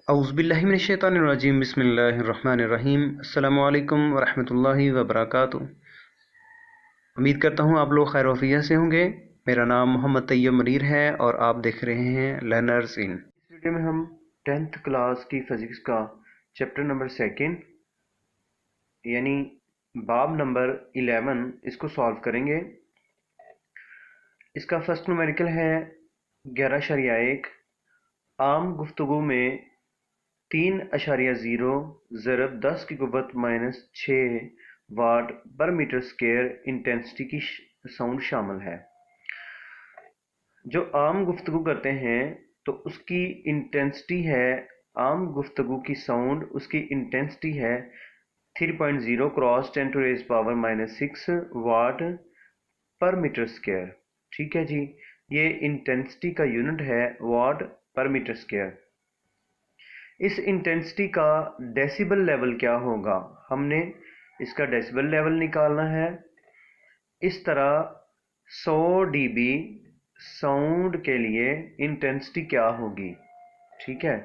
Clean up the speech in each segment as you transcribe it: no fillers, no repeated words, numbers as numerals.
औज़ुबिल्लाहिमिनश्शैतानिर्रजीम बिस्मिल्लाहिर्रहमानिर्रहीम अस्सलामु अलैकुम वरहमतुल्लाहि वबरकातुहू। उम्मीद करता हूँ आप लोग खैर वफ़ियत से होंगे। मेरा नाम मोहम्मद तैयब मनीर है और आप देख रहे हैं लर्नर्स इन। इस वीडियो में हम 10th क्लास की फ़िज़िक्स का चैप्टर नंबर सेकेंड यानी बाब नंबर 11 इसको सॉल्व करेंगे। इसका फर्स्ट न्यूमेरिकल है 11.1। आम गुफ्तगू में 3.0 ज़रब 10 की क़ुव्वत -6 वाट पर मीटर स्क्वायर इंटेंसिटी की साउंड शामिल है। जो आम गुफ्तगू करते हैं तो उसकी इंटेंसिटी है, आम गुफ्तगू की साउंड उसकी इंटेंसिटी है 3.0 क्रॉस 10⁻⁻6 वाट पर मीटर स्क्वायर। ठीक है जी, ये इंटेंसिटी का यूनिट है वाट पर मीटर स्क्वायर। इस इंटेंसिटी का डेसिबल लेवल क्या होगा, हमने इसका डेसिबल लेवल निकालना है। इस तरह 100 dB साउंड के लिए इंटेंसिटी क्या होगी। ठीक है,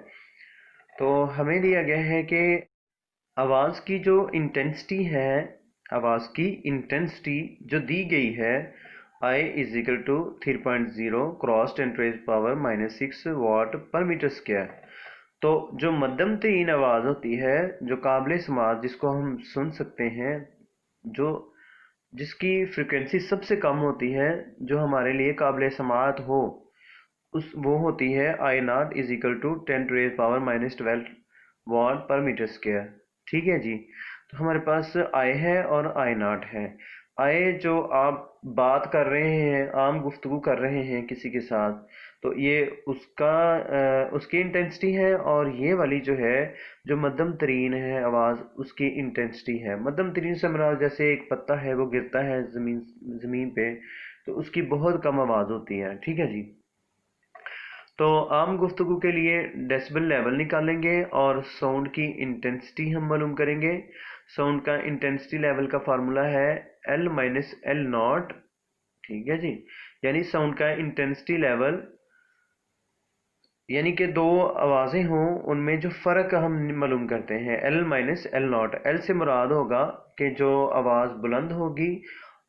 तो हमें दिया गया है कि आवाज़ की जो इंटेंसिटी है, आवाज़ की इंटेंसिटी जो दी गई है I is equal to 3.0 cross 10⁻⁻6 watt पर मीटर स्क्वायर। तो जो मध्यम तरीन आवाज़ होती है, जो काबिल समात जिसको हम सुन सकते हैं, जो जिसकी फ्रिक्वेंसी सबसे कम होती है, जो हमारे लिए काबिल समात हो, उस वो होती है I0 इज इक्वल टू 10⁻⁻12 वाट पर मीटर स्क्वायर। ठीक है जी, तो हमारे पास I है और I0 है। I जो आप बात कर रहे हैं, आम गुफ्तगू कर रहे हैं किसी के साथ, तो ये उसकी इंटेंसिटी है, और ये वाली जो है जो मध्यम तरीन है आवाज़, उसकी इंटेंसिटी है। मध्यम तरीन से हमारा जैसे एक पत्ता है वो गिरता है ज़मीन पे, तो उसकी बहुत कम आवाज़ होती है। ठीक है जी, तो आम गुफ्तगू के लिए डेसिबल लेवल निकालेंगे और साउंड की इंटेंसिटी हम मालूम करेंगे। साउंड का इंटेंसिटी लेवल का फार्मूला है L माइनस एल नॉट। ठीक है जी, यानी साउंड का इंटेंसिटी लेवल, यानी कि दो आवाज़ें हों उनमें जो फ़र्क हम मालूम करते हैं L minus L not. L से मुराद होगा कि जो आवाज़ बुलंद होगी,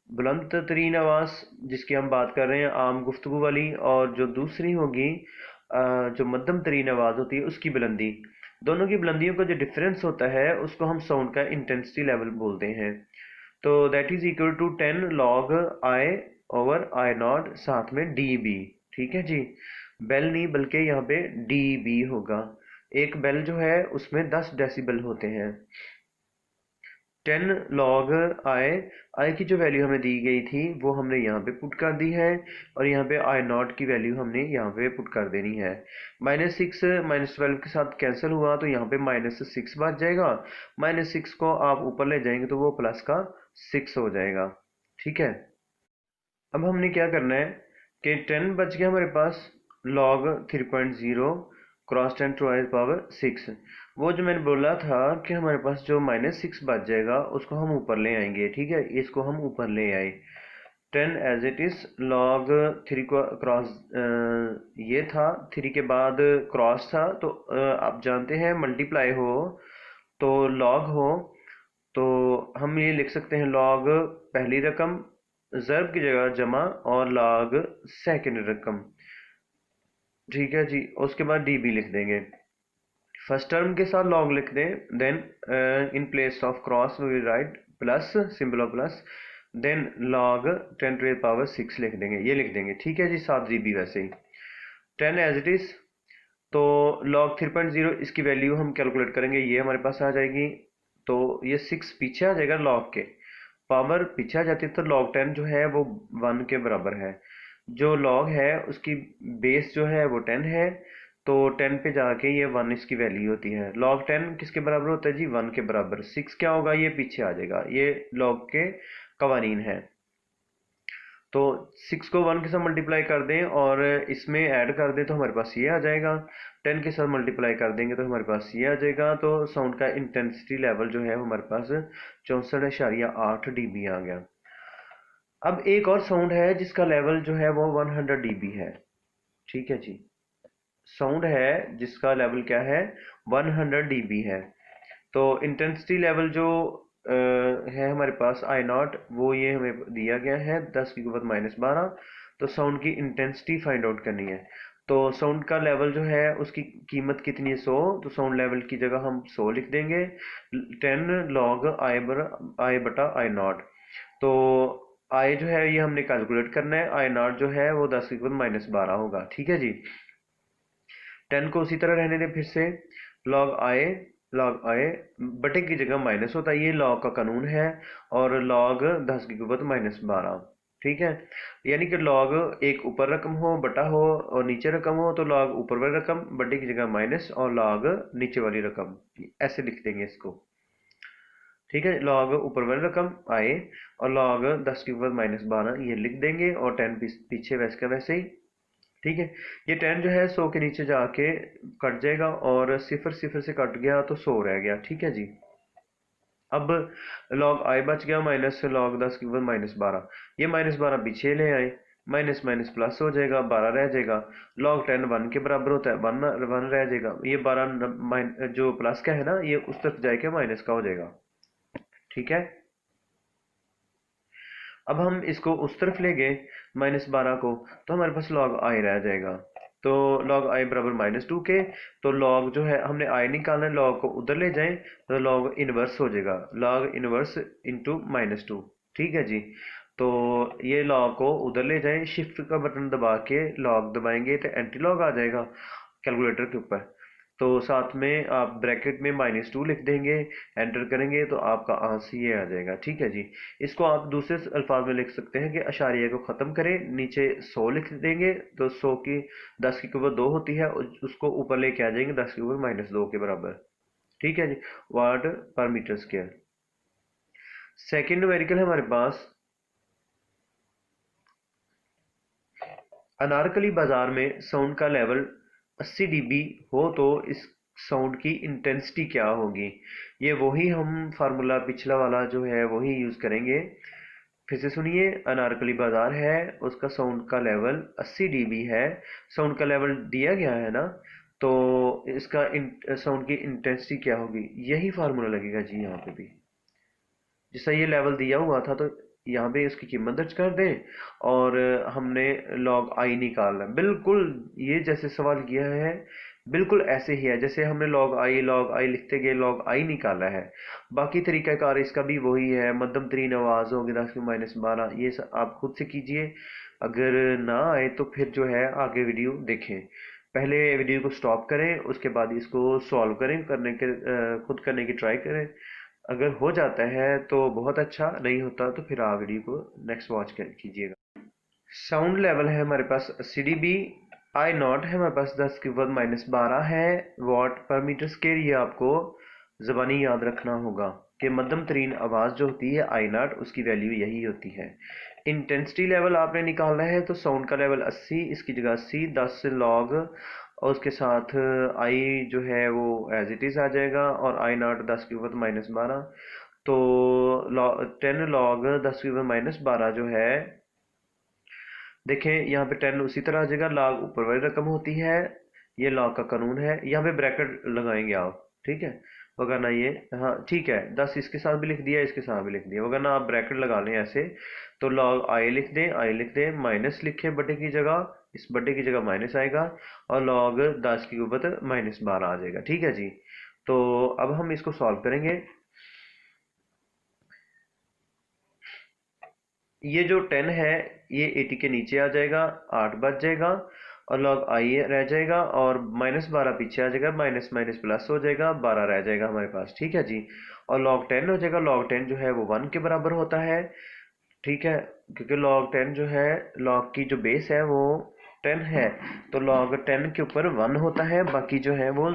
बुलंद तरीन आवाज़ जिसकी हम बात कर रहे हैं आम गुफ्तगू वाली, और जो दूसरी होगी जो मध्यम तरीन आवाज़ होती है उसकी बुलंदी। दोनों की बुलंदियों का जो डिफरेंस होता है उसको हम साउंड का इंटेंसिटी लेवल बोलते हैं। तो that is equal to 10 log I over I not, साथ में डी बी। ठीक है जी, बेल नहीं बल्कि यहाँ पे डी बी होगा। एक बेल जो है उसमें 10 डेसिबल होते हैं। 10 लॉग आई की जो वैल्यू हमें दी गई थी वो हमने यहाँ पे पुट कर दी है, और यहाँ पे आई नॉट की वैल्यू हमने यहाँ पे पुट कर देनी है। -6 -12 के साथ कैंसिल हुआ तो यहाँ पे -6 बच जाएगा। -6 को आप ऊपर ले जाएंगे तो वो प्लस का 6 हो जाएगा। ठीक है, अब हमने क्या करना है कि 10 बच गया हमारे पास लॉग 3.0 क्रॉस 10⁻⁶। वो जो मैंने बोला था कि हमारे पास जो -6 बच जाएगा उसको हम ऊपर ले आएंगे। ठीक है, इसको हम ऊपर ले आए। 10 एज इट इज लॉग 3 को क्रॉस, ये था 3 के बाद क्रॉस था, तो आप जानते हैं मल्टीप्लाई हो तो लॉग हो, तो हम ये लिख सकते हैं लॉग पहली रकम ज़र्ब की जगह जमा और लॉग सेकंड रकम। ठीक है जी, उसके बाद डी बी लिख देंगे। फर्स्ट टर्म के साथ लॉग लिख दें, then in place of cross we write plus, symbol of plus, then log 10⁻⁶ लिख देंगे, ये लिख देंगे। ठीक है जी, 7 जी बी वैसे ही 10 एज इट इज़। तो लॉग 3.0 इसकी वैल्यू हम कैलकुलेट करेंगे, ये हमारे पास आ जाएगी। तो ये 6 पीछे आ जाएगा, लॉग के पावर पीछे आ जाती है, तो log 10 जो है वो 1 के बराबर है। जो log है उसकी बेस जो है वो 10 है, तो 10 पे जाके ये 1 इसकी वैल्यू होती है। log 10 किसके बराबर होता है जी, 1 के बराबर। 6 क्या होगा, ये पीछे आ जाएगा, ये log के कवानीन है। तो 6 को 1 के साथ मल्टीप्लाई कर दें और इसमें ऐड कर दें तो हमारे पास ये आ जाएगा। 10 के साथ मल्टीप्लाई कर देंगे तो हमारे पास ये आ जाएगा। तो साउंड का इंटेंसिटी लेवल जो है हमारे पास 64.8 dB आ गया। अब एक और साउंड है जिसका लेवल जो है वो 100 dB है। ठीक है जी, साउंड है जिसका लेवल क्या है, 100 dB है। तो इंटेंसिटी लेवल जो है हमारे पास आई नॉट, वो ये हमें दिया गया है 10 की -12। तो साउंड की इंटेंसिटी फाइंड आउट करनी है। तो साउंड का लेवल जो है उसकी कीमत कितनी है, 100। तो साउंड लेवल की जगह हम 100 लिख देंगे। 10 log आई बटा आई नॉट। तो आई जो है ये हमने कैलकुलेट करना है, आई नॉट जो है वो 10 की -12 होगा। ठीक है जी। 10 को उसी तरह रहने दें फिर से। लॉग आए बटे की जगह माइनस होता है, ये लॉग का कानून है। और लॉग 10 की -12। ठीक है। यानी कि लॉग एक ऊपर रकम हो बटा हो और नीचे रकम हो, तो लॉग ऊपर वाली रकम बटे की जगह माइनस और लॉग नीचे वाली रकम, ऐसे लिख देंगे इसको। ठीक है। लॉग ऊपर वाली रकम आए और लॉग 10 की -12 ये लिख देंगे, और 10 पीछे वैसे का वैसे ही। ठीक है। ये 10 जो है 100 के नीचे जाके कट जाएगा, और सिफर सिफर से कट गया तो 100 रह गया। ठीक है जी। अब लॉग आई बच गया माइनस लॉग 10 की -12। ये -12 पीछे ले आए, माइनस माइनस प्लस हो जाएगा, 12 रह जाएगा। लॉग 10 1 के बराबर होता है, 1 1 रह जाएगा। ये 12 जो प्लस का है ना, ये उस तरफ जाके माइनस का हो जाएगा। ठीक है। अब हम इसको उस तरफ ले गए -12 को, तो हमारे पास लॉग आई रह जाएगा। तो लॉग आई बराबर -2 के। तो लॉग जो है हमने आई निकालना है, लॉग को उधर ले जाएं तो लॉग इनवर्स हो जाएगा, लॉग इनवर्स इंटू -2। ठीक है जी। तो ये लॉग को उधर ले जाएं, शिफ्ट का बटन दबा के लॉग दबाएंगे तो एंटी लॉग आ जाएगा कैलकुलेटर के ऊपर। तो साथ में आप ब्रैकेट में -2 लिख देंगे, एंटर करेंगे तो आपका आंसर ये आ जाएगा। ठीक है जी। इसको आप दूसरे अल्फाज में लिख सकते हैं कि अशारिया को ख़त्म करें, नीचे 100 लिख देंगे तो 100 की 10 की 2 होती है, उसको ऊपर लेके आ जाएंगे 10 की-2 के बराबर। ठीक है जी। वाट पर मीटर स्क्वायर। सेकेंड न्यूमेरिकल है हमारे पास, अनारकली बाजार में साउंड का लेवल 80 dB हो तो इस साउंड की इंटेंसिटी क्या होगी। ये वही हम फार्मूला पिछला वाला जो है वही यूज़ करेंगे। फिर से सुनिए, अनारकली बाजार है, उसका साउंड का लेवल 80 dB है। साउंड का लेवल दिया गया है ना, तो इसका साउंड की इंटेंसिटी क्या होगी, यही फार्मूला लगेगा जी यहाँ पे भी। जैसा ये लेवल दिया हुआ था तो यहाँ पे इसकी कीमत दर्ज कर दें, और हमने लॉग आई निकालना है। बिल्कुल ये जैसे सवाल किया है बिल्कुल ऐसे ही है, जैसे हमने लॉग आई लिखते गए लॉग आई निकाला है। बाकी तरीकाकार इसका भी वही है, मध्यम तरीन आवाज़ होगी 10 की-12, ये आप खुद से कीजिए। अगर ना आए तो फिर जो है आगे वीडियो देखें। पहले वीडियो को स्टॉप करें, उसके बाद इसको सॉल्व करें, खुद करने की ट्राई करें। अगर हो जाता है तो बहुत अच्छा, नहीं होता तो फिर आप वीडियो को नेक्स्ट वॉच कीजिएगा। साउंड लेवल है हमारे पास 80 dB। आई नॉट है हमारे पास 10 की-12 है वॉट पर मीटर स्क्वेयर। ये आपको ज़बानी याद रखना होगा कि मध्यम तरीन आवाज़ जो होती है आई नॉट, उसकी वैल्यू यही होती है। इंटेंसिटी लेवल आपने निकालना है, तो साउंड का लेवल 80, इसकी जगह 80 10 लॉग, और उसके साथ आई जो है वो एज इट इज़ आ जाएगा, और आई नॉट 10 की-12। तो 10 लॉग 10 की-12 जो है, देखें यहाँ पे 10 उसी तरह आ जाएगा, लॉग ऊपर वाली रकम होती है, ये लॉग का कानून है। यहाँ पे ब्रैकेट लगाएंगे आप। ठीक है। वरना ये, हाँ ठीक है, 10 इसके साथ भी लिख दिया, इसके साथ भी लिख दिया, वरना आप ब्रैकेट लगा लें ऐसे। तो लॉग आई लिख दें, आई लिख दें, माइनस लिखें बटे की जगह, इस बटे की जगह माइनस आएगा, और लॉग 10 की-12 आ जाएगा। ठीक है जी। तो अब हम इसको सॉल्व करेंगे। ये जो 10 है ये 80 के नीचे आ जाएगा, 8 बच जाएगा, और लॉग आई रह जाएगा, और -12 पीछे आ जाएगा, माइनस माइनस प्लस हो जाएगा, 12 रह जाएगा हमारे पास। ठीक है जी। और लॉग 10 हो जाएगा, लॉग 10 जो है वो 1 के बराबर होता है। ठीक है। क्योंकि log 10 जो है, log की जो बेस है वो 10 है, तो log 10 के ऊपर 1 होता है, बाकी जो है वो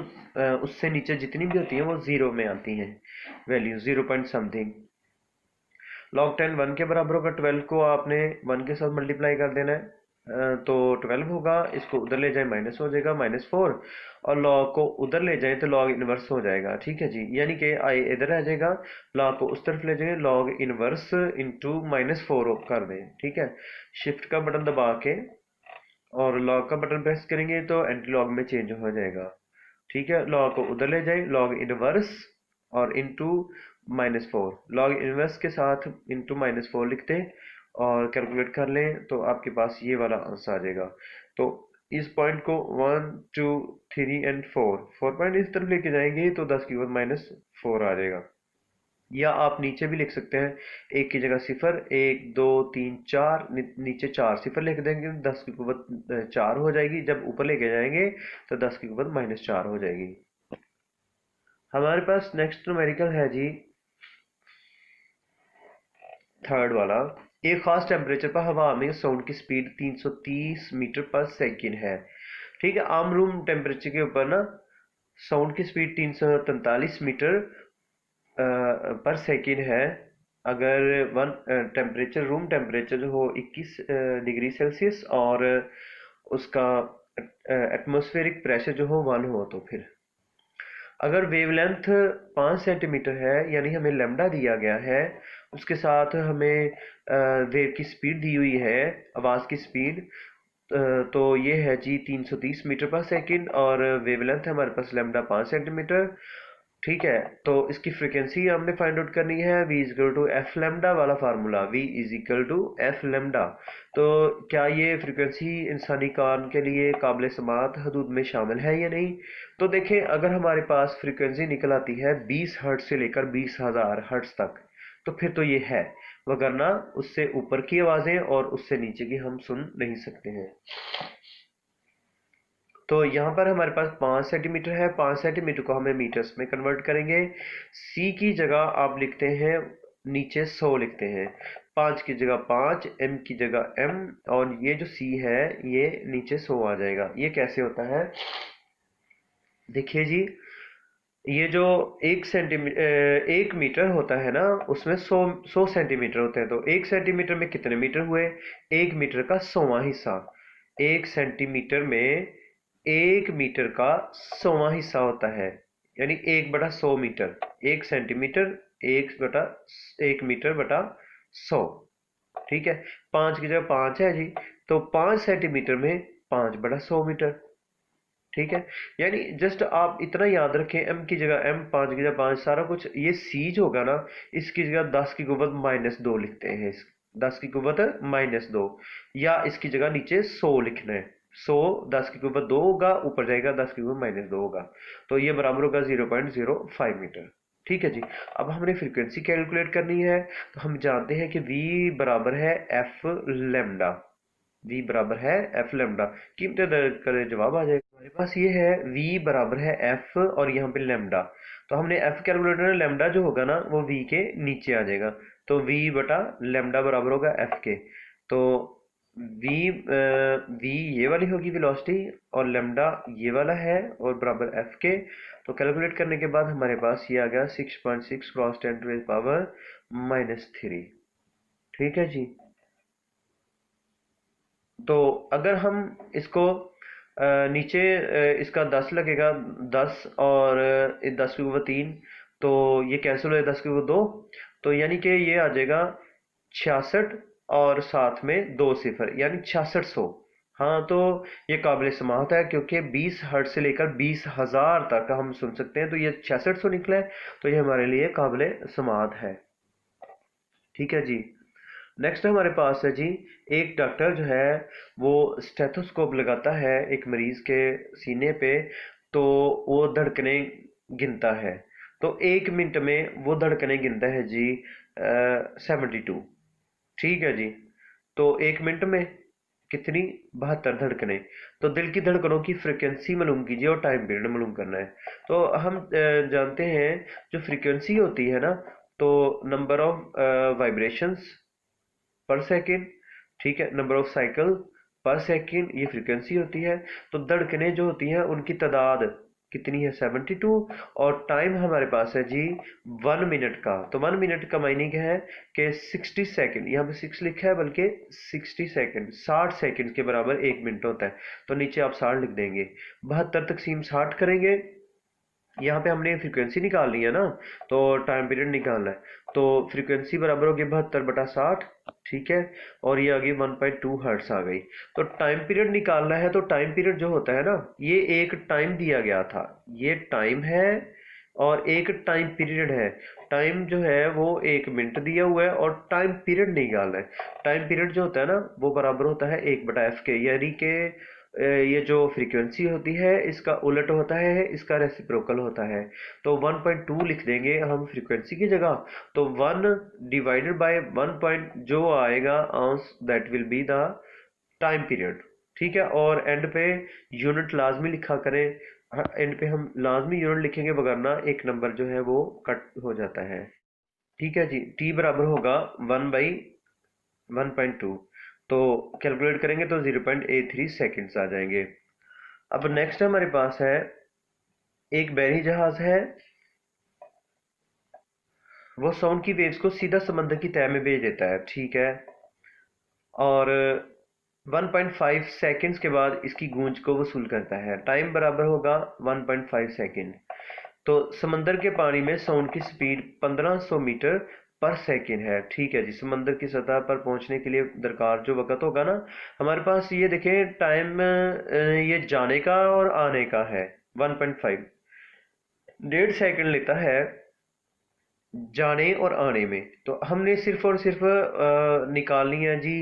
उससे नीचे जितनी भी होती है वो जीरो में आती हैं, वैल्यू 0 पॉइंट समथिंग। log 10 1 के बराबर होगा, 12 को आपने 1 के साथ मल्टीप्लाई कर देना है, तो 12 होगा, इसको उधर ले जाए माइनस हो जाएगा -4, और log को उधर ले जाए तो log इनवर्स हो जाएगा। ठीक है जी। यानी कि आई इधर आ जाएगा, log को उस तरफ ले जाए, log इनवर्स इंटू -4 कर दें। ठीक है। शिफ्ट का बटन दबा के और लॉग का बटन प्रेस करेंगे तो एंटी लॉग में चेंज हो जाएगा। ठीक है, लॉग को उधर ले जाए, लॉग इनवर्स और इनटू -4, लॉग इनवर्स के साथ इनटू -4 लिखते हैं और कैलकुलेट कर लें तो आपके पास ये वाला आंसर आ जाएगा। तो इस पॉइंट को 1 2 3 एंड 4 पॉइंट इस तरफ लेके जाएंगे तो 10 की पावर -4 आ जाएगा। या आप नीचे भी लिख सकते हैं, एक की जगह सिफर, 1 2 3 4, नीचे 4 सिफर लिख देंगे, 10 की कुवत 4 हो जाएगी। जब ऊपर लेके जाएंगे तो 10 की कुवत -4 हो जाएगी। हमारे पास नेक्स्ट न्यूमेरिकल है जी, थर्ड वाला। एक खास टेम्परेचर पर हवा में साउंड की स्पीड 330 मीटर पर सेकेंड है। ठीक है, आम रूम टेम्परेचर के ऊपर ना साउंड की स्पीड 343 मीटर पर सेकेंड है। अगर वन टेम्परेचर रूम टेम्परेचर जो हो 21 डिग्री सेल्सियस और उसका एटमॉस्फेरिक प्रेशर जो हो 1 हो, तो फिर अगर वेवलेंथ 5 सेंटीमीटर है, यानी हमें लैम्डा दिया गया है, उसके साथ हमें वेव की स्पीड दी हुई है, आवाज़ की स्पीड, तो ये है जी 330 मीटर पर सेकंड और वेवलेंथ है हमारे पास लैम्डा 5 सेंटीमीटर। ठीक है, तो इसकी फ्रीक्वेंसी हमने फाइंड आउट करनी है, v is equal to F lambda वाला फार्मूला, v is equal to F lambda. तो क्या ये फ्रीक्वेंसी इंसानी कान के लिए काबिल समात हदूद में शामिल है या नहीं? तो देखें, अगर हमारे पास फ्रीक्वेंसी निकल आती है 20 हर्ट्ज से लेकर 20,000 हर्ट्ज तक, तो फिर तो ये है, वगरना उससे ऊपर की आवाज़ें और उससे नीचे की हम सुन नहीं सकते हैं। तो यहाँ पर हमारे पास 5 सेंटीमीटर है, 5 सेंटीमीटर को हमें मीटर्स में कन्वर्ट करेंगे। सी की जगह आप लिखते हैं, नीचे 100 लिखते हैं, 5 की जगह 5, एम की जगह एम, और ये जो सी है ये नीचे 100 आ जाएगा। ये कैसे होता है, देखिए जी, ये जो 1 मीटर होता है ना, उसमें 100 सेंटीमीटर होते हैं। तो 1 सेंटीमीटर में कितने मीटर हुए? 1 मीटर का 100वां हिस्सा। 1 सेंटीमीटर में 1 मीटर का 100वां हिस्सा होता है, यानी 1/100 मीटर। 1 सेंटीमीटर 1 मीटर बटा 100। ठीक है, 5 की जगह 5 है जी, तो 5 सेंटीमीटर में 5/100 मीटर। ठीक है, यानी जस्ट आप इतना याद रखें, एम की जगह एम, 5 की जगह 5, सारा कुछ ये सी जो होगा ना, इसकी जगह 10 की कुवत -2 लिखते हैं, 10 की कुवत -2, या इसकी जगह नीचे 100 लिखना है। 100 10 की कुवत 2 होगा, ऊपर जाएगा 10 की कुवत -2 होगा, तो ये बराबर होगा 0.05 मीटर। ठीक है जी, अब हमने फ्रीक्वेंसी कैलकुलेट करनी है। तो हम जानते हैं कि v बराबर है एफ लेमडा, v बराबर है एफ लेमडा। कीमतें दर्ज करें, जवाब आ जाएगा हमारे पास। ये है v बराबर है एफ और यहाँ पे लेमडा, तो हमने एफ कैलकुलेटर में लेमडा जो होगा ना वो v के नीचे आ जाएगा, तो v बटा लेमडा बराबर होगा एफ के। तो v v ये वाली होगी वेलोसिटी और लेमडा ये वाला है और बराबर एफ के। तो कैलकुलेट करने के बाद हमारे पास ये आ गया 6.6 क्रॉस 10⁻⁻3। ठीक है जी, तो अगर हम इसको नीचे इसका 10 लगेगा, 10 और 10 की ऊपर 3, तो ये कैंसिल हो, 10 की ऊपर 2, तो यानी कि ये आ जाएगा 66 और साथ में 2 सिफर, यानी 6600। हाँ, तो ये काबिल समात है, क्योंकि 20 हर्ट्ज से लेकर 20,000 तक हम सुन सकते हैं, तो ये 6600 निकला है, तो ये हमारे लिए काबिल समात है। ठीक है जी, नेक्स्ट हमारे पास है जी, एक डॉक्टर जो है वो स्टेथोस्कोप लगाता है एक मरीज के सीने पे, तो वो धड़कने गिनता है। तो 1 मिनट में वो धड़कने गिनता है जी 72। ठीक है जी, तो 1 मिनट में कितनी? 72 धड़कने। तो दिल की धड़कनों की फ्रिक्वेंसी मालूम कीजिए और टाइम पीरियड मालूम करना है। तो हम जानते हैं जो फ्रीक्वेंसी होती है ना, तो नंबर ऑफ वाइब्रेशंस पर सेकेंड, ठीक है, नंबर ऑफ साइकिल पर सेकेंड, ये फ्रीक्वेंसी होती है। तो धड़कनें जो होती हैं उनकी तादाद कितनी है? 72। और टाइम हमारे पास है जी 1 मिनट का। तो 1 मिनट का मायने क्या है कि 60 सेकेंड, यहाँ पे 6 लिखा है बल्कि 60 सेकेंड, 60 सेकेंड के बराबर 1 मिनट होता है। तो नीचे आप 60 लिख देंगे, 72 तकसीम 60 करेंगे यहाँ पे हमने फ्रीक्वेंसी निकालनी है ना, तो टाइम पीरियड निकालना है। तो फ्रीक्वेंसी बराबर होगी 72/60, ठीक है। और ये आ गई 1.2 हर्ट्स आ गई। तो टाइम पीरियड निकालना है, तो टाइम पीरियड जो होता है ना, ये एक टाइम दिया गया था, ये टाइम है और एक टाइम पीरियड है। टाइम जो है वो 1 मिनट दिया हुआ है और टाइम पीरियड निकालना है। टाइम पीरियड जो होता है ना वो बराबर होता है 1/f के, यानी कि ये जो फ्रीक्वेंसी होती है इसका उलट होता है, इसका रेसिप्रोकल होता है। तो 1.2 लिख देंगे हम फ्रीक्वेंसी की जगह। तो 1 डिवाइडेड बाय 1 पॉइंट जो आएगा answer, that will be the time period, ठीक है। और एंड पे यूनिट लाजमी लिखा करें। एंड पे हम लाजमी यूनिट लिखेंगे, वगरना एक नंबर जो है वो कट हो जाता है। ठीक है जी, टी बराबर होगा 1/1.2। तो कैलकुलेट करेंगे तो 0.83 सेकेंड्स आ जाएंगे। अब नेक्स्ट हमारे पास है एक बहरी जहाज है, वो साउंड की वेव्स को सीधा समंदर की तह में भेज देता है, ठीक है। और 1.5 सेकेंड्स के बाद इसकी गूंज को वसूल करता है। टाइम बराबर होगा 1.5 सेकेंड। तो समंदर के पानी में साउंड की स्पीड 1500 मीटर पर सेकेंड है, ठीक है जी। समंदर की सतह पर पहुंचने के लिए दरकार जो वक्त होगा ना, हमारे पास ये देखें टाइम, ये जाने का और आने का है 1.5, 1.5 सेकेंड लेता है जाने और आने में। तो हमने सिर्फ और सिर्फ निकालनी है जी,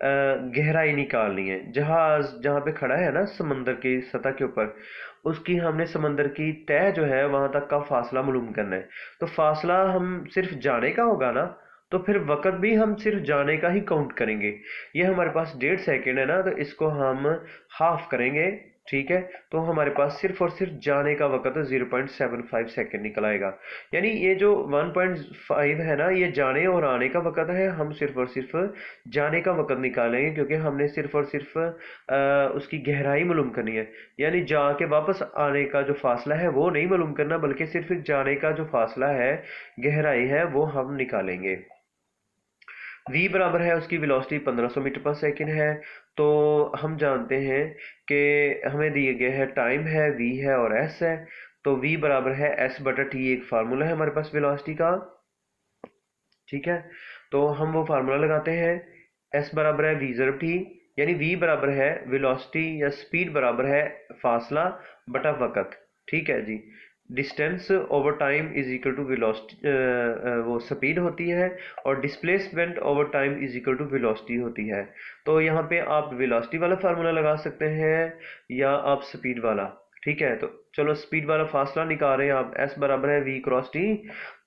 गहराई निकालनी है। जहाज जहाँ पे खड़ा है ना समंदर की सतह के ऊपर, उसकी हमने समंदर की तह जो है वहां तक का फासला मालूम करना है। तो फासला हम सिर्फ जाने का होगा ना, तो फिर वक्त भी हम सिर्फ जाने का ही काउंट करेंगे। ये हमारे पास 1.5 सेकेंड है ना, तो इसको हम हाफ करेंगे, ठीक है। तो हमारे पास सिर्फ और सिर्फ जाने का वक्त 0.75 सेकेंड निकल आएगा। यानी ये जो 1.5 है ना, ये जाने और आने का वक्त है। हम सिर्फ और सिर्फ जाने का वक्त निकालेंगे, क्योंकि हमने सिर्फ और सिर्फ उसकी गहराई मालूम करनी है। यानी जाके वापस आने का जो फासला है वो नहीं मालूम करना, बल्कि सिर्फ जाने का जो फासला है, गहराई है, वो हम निकालेंगे। v बराबर है उसकी वेलोसिटी 1500 मीटर पर सेकेंड है। तो हम जानते हैं कि हमें दिए गए है टाइम है, v है और s है। तो v बराबर है s/t, एक फार्मूला है हमारे पास वेलोसिटी का, ठीक है। तो हम वो फार्मूला लगाते हैं, s बराबर है v/t, यानी v बराबर है वेलोसिटी या स्पीड बराबर है फासला बटा वक्त, ठीक है जी। Distance over time is equal to velocity, वो स्पीड होती है, और displacement over time is equal to velocity होती है। तो यहाँ पे आप वेलोसिटी वाला फार्मूला लगा सकते हैं या आप स्पीड वाला, ठीक है। तो चलो स्पीड वाला फासला निकाल रहे हैं आप, s बराबर है v क्रॉस t।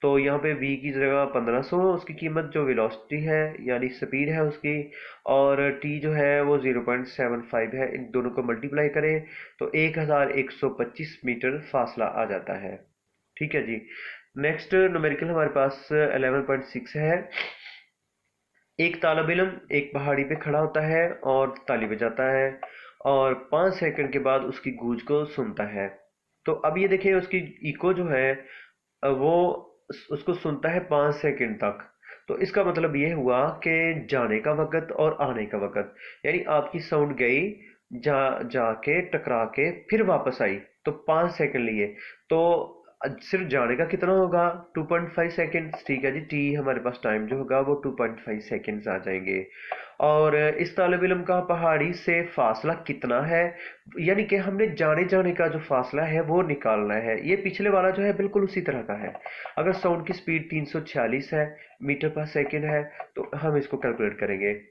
तो यहाँ पे v की जगह 1500 उसकी कीमत जो वेलोसिटी है यानी स्पीड है उसकी, और t जो है वो 0.75 है। इन दोनों को मल्टीप्लाई करें तो 1125 मीटर फासला आ जाता है, ठीक है जी। नेक्स्ट न्यूमेरिकल हमारे पास 11.6 है। एक तालिब इल्म एक पहाड़ी पे खड़ा होता है और ताली बजाता है, और 5 सेकंड के बाद उसकी गूंज को सुनता है। तो अब ये देखिए उसकी इको जो है वो उसको सुनता है 5 सेकंड तक। तो इसका मतलब ये हुआ कि जाने का वक्त और आने का वक्त, यानी आपकी साउंड गई, जाके टकरा के फिर वापस आई, तो 5 सेकंड लिए। तो सिर्फ जाने का कितना होगा 2.5 सेकेंड, ठीक है जी। टी हमारे पास टाइम जो होगा वो 2.5 सेकेंड्स आ जाएंगे। और इस तालिब इल्म का पहाड़ी से फासला कितना है, यानी कि हमने जाने जाने का जो फासला है वो निकालना है। ये पिछले वाला जो है बिल्कुल उसी तरह का है। अगर साउंड की स्पीड 346 है मीटर पर सेकेंड है, तो हम इसको कैलकुलेट करेंगे।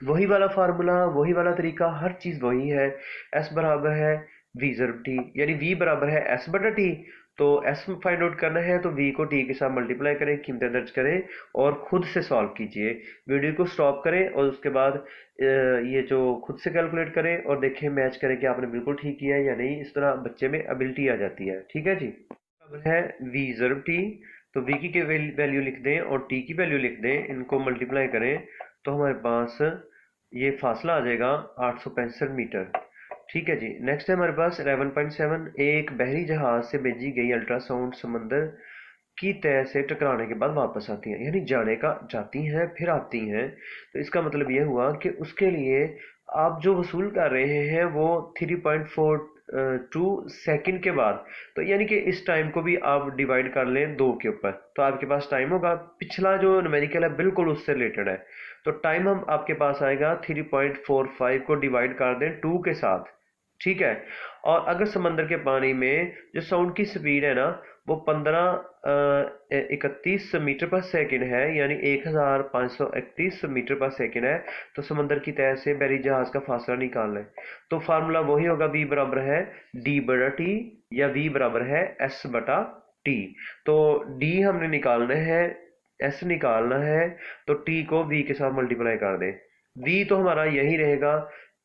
वही वाला फार्मूला, वही वाला तरीका, हर चीज वही है। एस बराबर है v/t, यानी v बराबर है s/t। तो s फाइंड आउट करना है तो v को t के साथ मल्टीप्लाई करें, कीमतें दर्ज करें और खुद से सॉल्व कीजिए। वीडियो को स्टॉप करें और उसके बाद ये जो खुद से कैलकुलेट करें और देखें, मैच करें कि आपने बिल्कुल ठीक किया है या नहीं। इस तरह बच्चे में एबिलिटी आ जाती है, ठीक है जी। बराबर है v/t। तो v की वैल्यू लिख दें और t की वैल्यू लिख दें, इनको मल्टीप्लाई करें तो हमारे पास ये फासला आ जाएगा 865 मीटर, ठीक है जी। नेक्स्ट है हमारे पास 11.7। एक बहरी जहाज से भेजी गई अल्ट्रासाउंड समंदर की तह से टकराने के बाद वापस आती हैं, यानी जाने का जाती हैं फिर आती हैं। तो इसका मतलब ये हुआ कि उसके लिए आप जो वसूल कर रहे हैं वो 3.4 सेकंड के बाद, तो यानी कि इस टाइम को भी आप डिवाइड कर लें 2 के ऊपर, तो आपके पास टाइम होगा, पिछला जो न्यूमेरिकल है बिल्कुल उससे रिलेटेड है, तो टाइम हम आपके पास आएगा 3.45 को डिवाइड कर दें 2 के साथ, ठीक है। और अगर समंदर के पानी में जो साउंड की स्पीड है ना वो 31 मीटर पर सेकंड है, यानी 1531 मीटर पर सेकंड है, तो समंदर की तह से बहरी जहाज का फासला निकालना है, तो फार्मूला वही होगा, v बराबर है d बटा टी या v बराबर है s बटा टी। तो d हमने निकालना है, s निकालना है, तो t को v के साथ मल्टीप्लाई कर दें। v तो हमारा यही रहेगा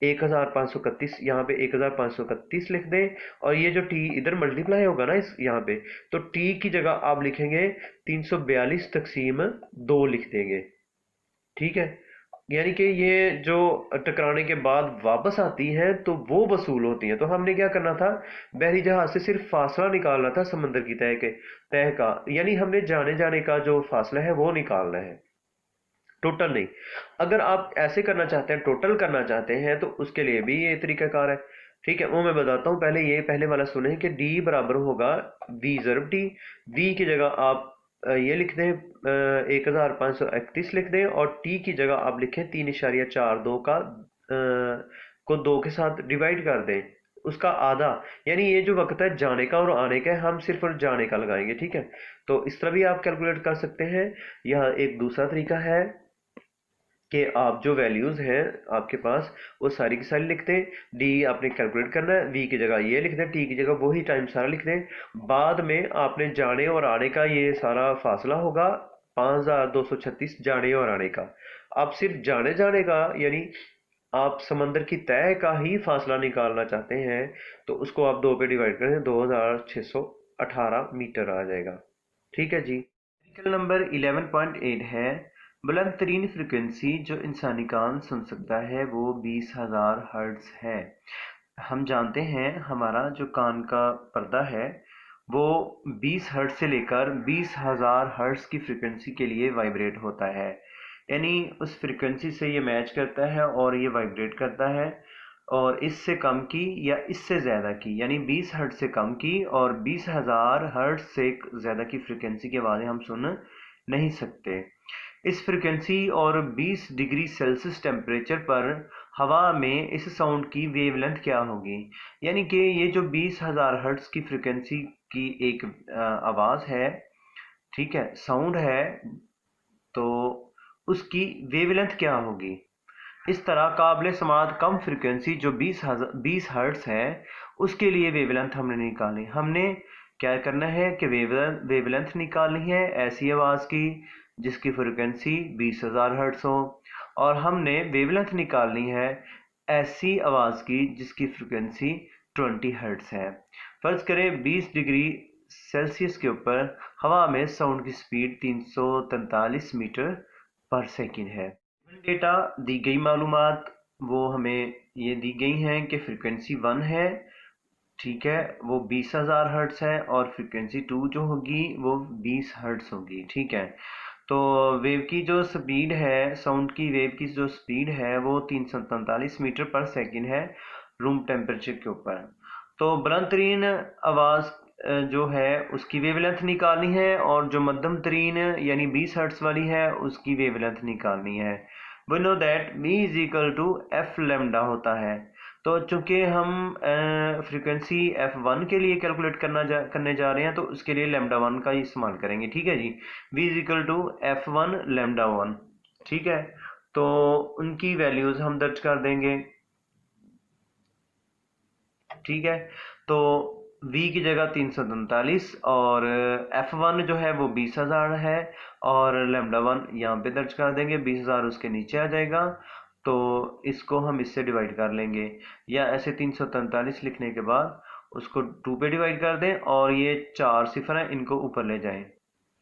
1531, यहाँ पे 1531 लिख दें, और ये जो t इधर मल्टीप्लाई होगा ना इस यहाँ पे, तो t की जगह आप लिखेंगे 342 तकसीम 2 लिख देंगे, ठीक है। यानी कि ये जो टकराने के बाद वापस आती हैं तो वो वसूल होती हैं। तो हमने क्या करना था, बहरी जहाज से सिर्फ फासला निकालना था समंदर की तह का, यानी हमने जाने जाने का जो फासला है वो निकालना है, टोटल नहीं। अगर आप ऐसे करना चाहते हैं, टोटल करना चाहते हैं, तो उसके लिए भी ये तरीकाकार है, ठीक है। वो मैं बताता हूँ, पहले ये पहले वाला सुने कि d बराबर होगा v ज़रब टी, v की जगह आप ये लिख दें 1531 लिख दें, और t की जगह आप लिखें 3.42 का को 2 के साथ डिवाइड कर दें, उसका आधा, यानी ये जो वक्त है जाने का और आने का है, हम सिर्फ और जाने का लगाएंगे, ठीक है। तो इस तरह भी आप कैलकुलेट कर सकते हैं। यह एक दूसरा तरीका है कि आप जो वैल्यूज़ हैं आपके पास वो सारी की सारी लिख दें, डी आपने कैलकुलेट करना है, वी की जगह ये लिख दें, टी की जगह वही टाइम सारा लिख दें, बाद में आपने जाने और आने का ये सारा फासला होगा 5236 जाने और आने का। आप सिर्फ जाने जाने का यानी आप समंदर की तह का ही फासला निकालना चाहते हैं, तो उसको आप 2 पे डिवाइड करें, 2618 मीटर आ जाएगा, ठीक है जी। आर्टिकल नंबर 11.8 है, बुलंद तरीन फ्रिक्वेंसी जो इंसानी कान सुन सकता है वो 20,000 हर्ट्ज है। हम जानते हैं हमारा जो कान का पर्दा है वो 20 हर्ट्ज से लेकर 20,000 हर्ट्ज की फ्रिक्वेंसी के लिए वाइब्रेट होता है, यानी उस फ्रिक्वेंसी से ये मैच करता है और ये वाइब्रेट करता है, और इससे कम की या इससे ज़्यादा की, यानी 20 हर्ट्ज से कम की और 20,000 हर्ट्ज से ज़्यादा की फ्रिक्वेंसी की आवाज़ें हम सुन नहीं सकते। इस फ्रिक्वेंसी और 20 डिग्री सेल्सियस टेम्परेचर पर हवा में इस साउंड की वेवलेंथ क्या होगी, यानी कि ये जो 20,000 हर्ट्ज की फ्रिक्वेंसी की एक आवाज़ है, ठीक है, साउंड है, तो उसकी वेवलेंथ क्या होगी। इस तरह काबिल समात कम फ्रिक्वेंसी जो 20 हर्ट्ज है उसके लिए वेवलेंथ हमने निकालनी, हमने क्या करना है कि वेवलेंथ निकालनी है ऐसी आवाज़ की जिसकी फ्रिक्वेंसी 20,000 हर्ट्ज हो, और हमने वेवलेंथ निकालनी है ऐसी आवाज़ की जिसकी फ्रिक्वेंसी 20 हर्ट्ज है। फ़र्ज़ करें 20 डिग्री सेल्सियस के ऊपर हवा में साउंड की स्पीड 343 मीटर पर सेकंड है। डेटा दी गई मालूमात वो हमें ये दी गई हैं कि फ्रिक्वेंसी 1 है, ठीक है, वो 20,000 हर्ट्ज है, और फ्रिक्वेंसी 2 जो होगी वो 20 हर्ट्ज होगी, ठीक है। तो वेव की जो स्पीड है, साउंड की वेव की जो स्पीड है वो 343 मीटर पर सेकंड है रूम टेम्परेचर के ऊपर। तो बुलंद तरीन आवाज़ जो है उसकी वेवलेंथ निकालनी है, और जो मध्यम तरीन यानी 20 हर्ट्ज वाली है उसकी वेवलेंथ निकालनी है। We know that v is equal to F lambda होता है, तो चूंकि हम फ्रीक्वेंसी f1 के लिए कैलकुलेट करने जा रहे हैं, तो उसके लिए लेमडा 1 का ही इस्तेमाल करेंगे, ठीक है जी। v is equal to f1 lambda 1, ठीक है। तो उनकी वैल्यूज़ हम दर्ज कर देंगे, ठीक है। तो v की जगह 343, और f1 जो है वो 20,000 है, और लेमडा 1 यहाँ पे दर्ज कर देंगे, 20,000 उसके नीचे आ जाएगा, तो इसको हम इससे डिवाइड कर लेंगे, या ऐसे 343 लिखने के बाद उसको 2 पे डिवाइड कर दें, और ये 4 सिफर हैं इनको ऊपर ले जाएं,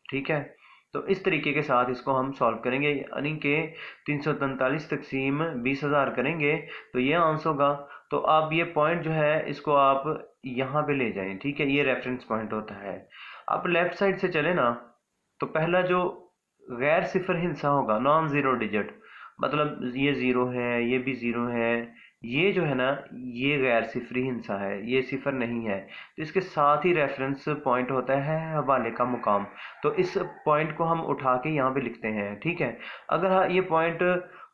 ठीक है। तो इस तरीके के साथ इसको हम सॉल्व करेंगे, यानी कि 343 तकसीम 20,000 करेंगे तो ये आंसर होगा। तो आप ये पॉइंट जो है इसको आप यहाँ पे ले जाएं, ठीक है, ये रेफरेंस पॉइंट होता है। आप लेफ्ट साइड से चले ना, तो पहला जो गैर सिफर हिस्सा होगा, नॉन ज़ीरो डिजिट, मतलब ये ज़ीरो है, ये भी ज़ीरो है, ये जो है ना, ये गैर सिफरी हिंसा है, ये सिफर नहीं है। तो इसके साथ ही रेफरेंस पॉइंट होता है हवाले का मुकाम। तो इस पॉइंट को हम उठा के यहाँ पे लिखते हैं, ठीक है। अगर हाँ ये पॉइंट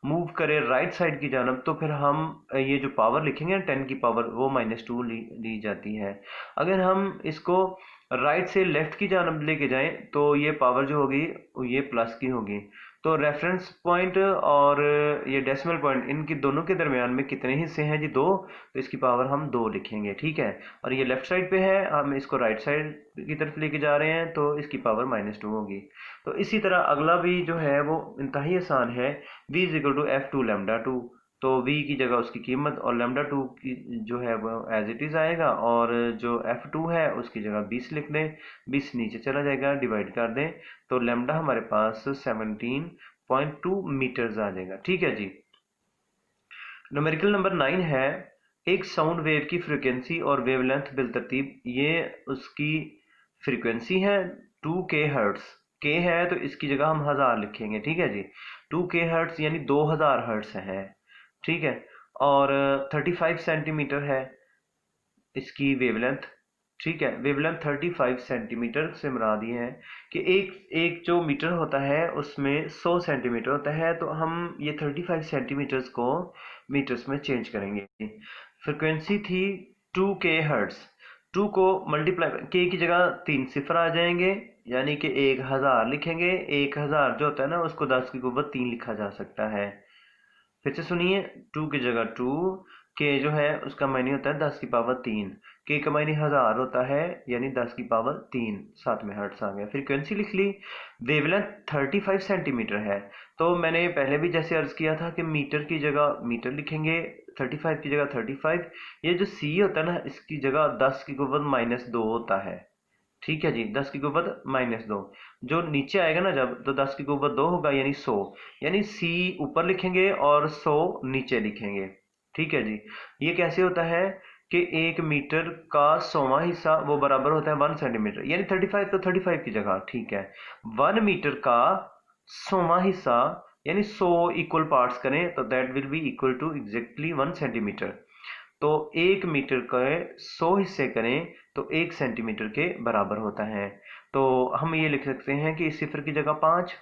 मूव करे राइट साइड की जानब, तो फिर हम ये जो पावर लिखेंगे 10 की पावर, वो -2 ली जाती है। अगर हम इसको राइट से लेफ्ट की जानब लेके जाएं, तो ये पावर जो होगी ये प्लस की होगी। तो रेफरेंस पॉइंट और ये डेसिमल पॉइंट, इनकी दोनों के दरमियान में कितने हिस्से हैं जी? 2। तो इसकी पावर हम 2 लिखेंगे, ठीक है। और ये लेफ्ट साइड पे है, हम इसको राइट साइड की तरफ लेके जा रहे हैं, तो इसकी पावर -2 होगी। तो इसी तरह अगला भी जो है वो इंतहाई आसान है। v is equal to f2 lambda 2। तो v की जगह उसकी कीमत और लैम्डा 2 की जो है वो एज इट इज़ आएगा, और जो f2 है उसकी जगह 20 लिख दें। 20 नीचे चला जाएगा, डिवाइड कर दें, तो लैम्डा हमारे पास 17.2 मीटर्स आ जाएगा, ठीक है जी। न्यूमेरिकल नंबर 9 है, एक साउंड वेव की फ्रिक्वेंसी और वेवलेंथ बिलतरतीब, ये उसकी फ्रिक्वेंसी है 2k हर्ट्स। k है तो इसकी जगह हम 1000 लिखेंगे, ठीक है जी। 2k हर्ट्स यानी 2000 हर्ट्स है, ठीक है। और 35 सेंटीमीटर है इसकी वेवलेंथ, ठीक है। वेवलेंथ 35 सेंटीमीटर से मुराद ये है कि एक एक जो मीटर होता है उसमें 100 सेंटीमीटर होता है, तो हम ये 35 सेंटीमीटर्स को मीटर्स में चेंज करेंगे। फ्रिक्वेंसी थी 2k हर्ट्स। 2 को मल्टीप्लाई, k की जगह 3 सिफर आ जाएंगे, यानी कि 1000 लिखेंगे। 1000 जो होता है ना, उसको 10 की कुव्वत 3 लिखा जा सकता है। फिर से सुनिए, 2 की जगह 2, के जो है उसका मायने होता है 10 की पावर 3, के का मायने 1000 होता है, यानी 10 की पावर 3, साथ में हर्ट्स आ गया। फ्रीक्वेंसी लिख ली। वेवलेंथ 35 सेंटीमीटर है, तो मैंने पहले भी जैसे अर्ज किया था कि मीटर की जगह मीटर लिखेंगे, 35 की जगह 35। ये जो सी होता है ना, इसकी जगह 10 की कुव्वत -2 होता है, ठीक है जी। 10 की कुव्वत -2, जो नीचे आएगा ना जब, तो 10 की कुव्वत 2 होगा, यानी 100। यानी सी ऊपर लिखेंगे और 100 नीचे लिखेंगे, ठीक है जी। ये कैसे होता है कि 1 मीटर का 100वां हिस्सा वो बराबर होता है 1 सेंटीमीटर, यानी 35, तो 35 की जगह, ठीक है। 1 मीटर का 100वां हिस्सा यानी 100 इक्वल पार्ट्स करें तो that will be equal to exactly 1 centimetre. तो 1 मीटर के 100 हिस्से करें तो 1 सेंटीमीटर के बराबर होता है। तो हम ये लिख सकते हैं कि इस सिफर की जगह 5,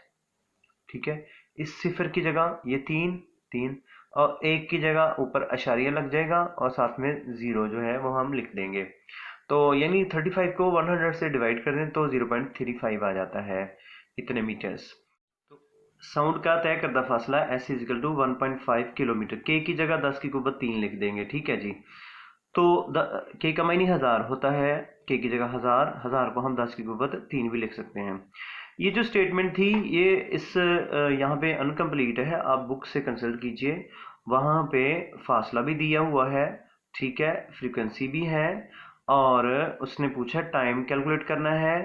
ठीक है। इस सिफर की जगह ये 3, 3, और 1 की जगह ऊपर अशारिया लग जाएगा, और साथ में 0 जो है वो हम लिख देंगे। तो यानी 35 को 100 से डिवाइड कर दें तो 0.35 आ जाता है, इतने मीटर्स। तो साउंड का तय करदा फासला s इजिकल टू 1.5 किलोमीटर। के की जगह 10 की कुव्वत 3 लिख देंगे, ठीक है जी। तो के का मायने 1000 होता है, के की जगह 1000, 1000 को हम 10 की कुव्वत 3 भी लिख सकते हैं। ये जो स्टेटमेंट थी ये इस यहाँ पे अनकम्प्लीट है, आप बुक से कंसल्ट कीजिए, वहाँ पे फासला भी दिया हुआ है, ठीक है, फ्रीक्वेंसी भी है, और उसने पूछा टाइम कैलकुलेट करना है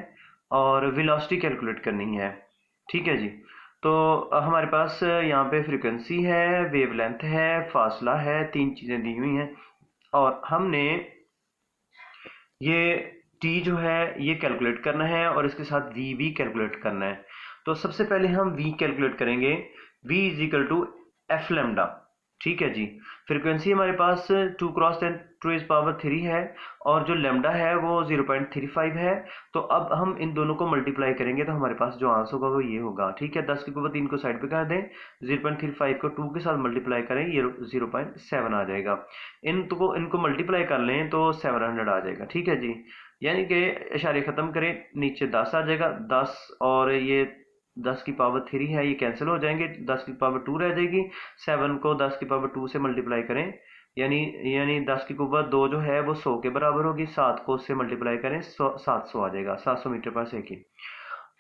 और वेलोसिटी कैलकुलेट करनी है, ठीक है जी। तो हमारे पास यहाँ पे फ्रीक्वेंसी है, वेवलेंथ है, फासला है, 3 चीज़ें दी हुई हैं, और हमने ये टी जो है ये कैलकुलेट करना है, और इसके साथ वी भी कैलकुलेट करना है। तो सबसे पहले हम वी कैलकुलेट करेंगे। V is equal to F lambda, ठीक है जी। फ्रीक्वेंसी हमारे पास 2 क्रॉस 10 टू इज पावर 3 है, और जो लेमडा है वो 0.35 है। तो अब हम इन दोनों को मल्टीप्लाई करेंगे, तो हमारे पास जो आंसर होगा वो ये होगा, ठीक है। 10 की कुव्वत 3 को साइड पे कर दें, 0.35 को 2 के साथ मल्टीप्लाई करें, ये 0.7 आ जाएगा। इनको मल्टीप्लाई कर लें तो 700 आ जाएगा, ठीक है जी। यानी कि इशारे ख़त्म करें, नीचे 10 आ जाएगा, 10 और ये 10 की पावर 3 है, ये कैंसिल हो जाएंगे, 10 की पावर 2 रह जाएगी। 7 को 10 की पावर 2 से मल्टीप्लाई करें, यानी यानी 10 की कुव्वत 2 जो है वो 100 के बराबर होगी। 7 को उससे मल्टीप्लाई करें, 700 आ जाएगा, 700 मीटर पर सेकेंड।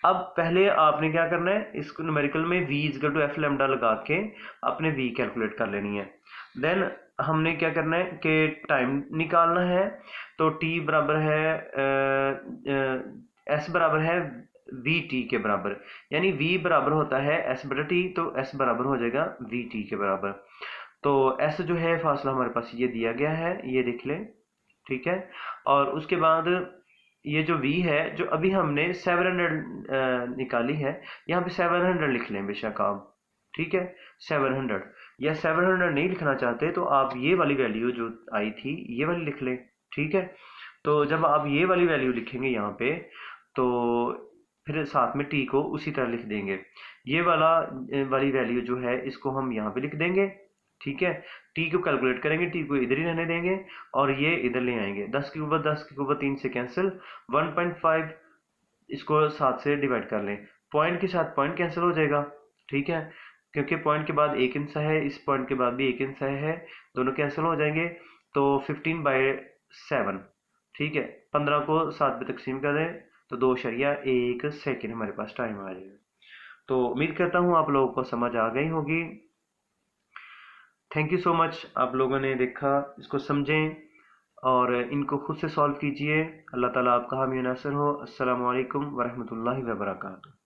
अब पहले आपने क्या करना है, इसको न्यूमेरिकल में v is equal to F lambda लगा के अपने v कैलकुलेट कर लेनी है। देन हमने क्या करना है कि टाइम निकालना है। तो t बराबर है s बराबर है वी टी के बराबर, यानी v बराबर होता है s बटा t, तो s बराबर हो जाएगा वी टी के बराबर। तो s जो है फासला हमारे पास ये दिया गया है, ये देख लें, ठीक है। और उसके बाद ये जो v है जो अभी हमने 700 निकाली है, यहाँ पे 700 लिख लें बेशक आप, ठीक है, 700। या 700 नहीं लिखना चाहते तो आप ये वाली वैल्यू जो आई थी ये वाली लिख लें, ठीक है। तो जब आप ये वाली वैल्यू लिखेंगे यहाँ पे, तो फिर साथ में टी को उसी तरह लिख देंगे। ये वाली वैल्यू जो है इसको हम यहाँ पे लिख देंगे, ठीक है। टी को कैलकुलेट करेंगे, टी को इधर ही रहने देंगे और ये इधर ले आएंगे। 10 की ऊपर 3 से कैंसिल, 1.5 इसको 7 से डिवाइड कर लें, पॉइंट के साथ पॉइंट कैंसिल हो जाएगा, ठीक है। क्योंकि पॉइंट के बाद एक इंच है, इस पॉइंट के बाद भी एक इंच है, दोनों कैंसिल हो जाएंगे। तो 15/7, ठीक है। 15 को 7 पे तकसीम कर दें तो 2.1 सेकेंड हमारे पास टाइम आ जाएगा। तो उम्मीद करता हूँ आप लोगों को समझ आ गई होगी। थैंक यू सो मच, आप लोगों ने देखा, इसको समझें और इनको खुद से सॉल्व कीजिए। अल्लाह ताला आपका हामी नासिर हो। अस्सलामु अलैकुम वरहमतुल्लाहि वबरकातुहू।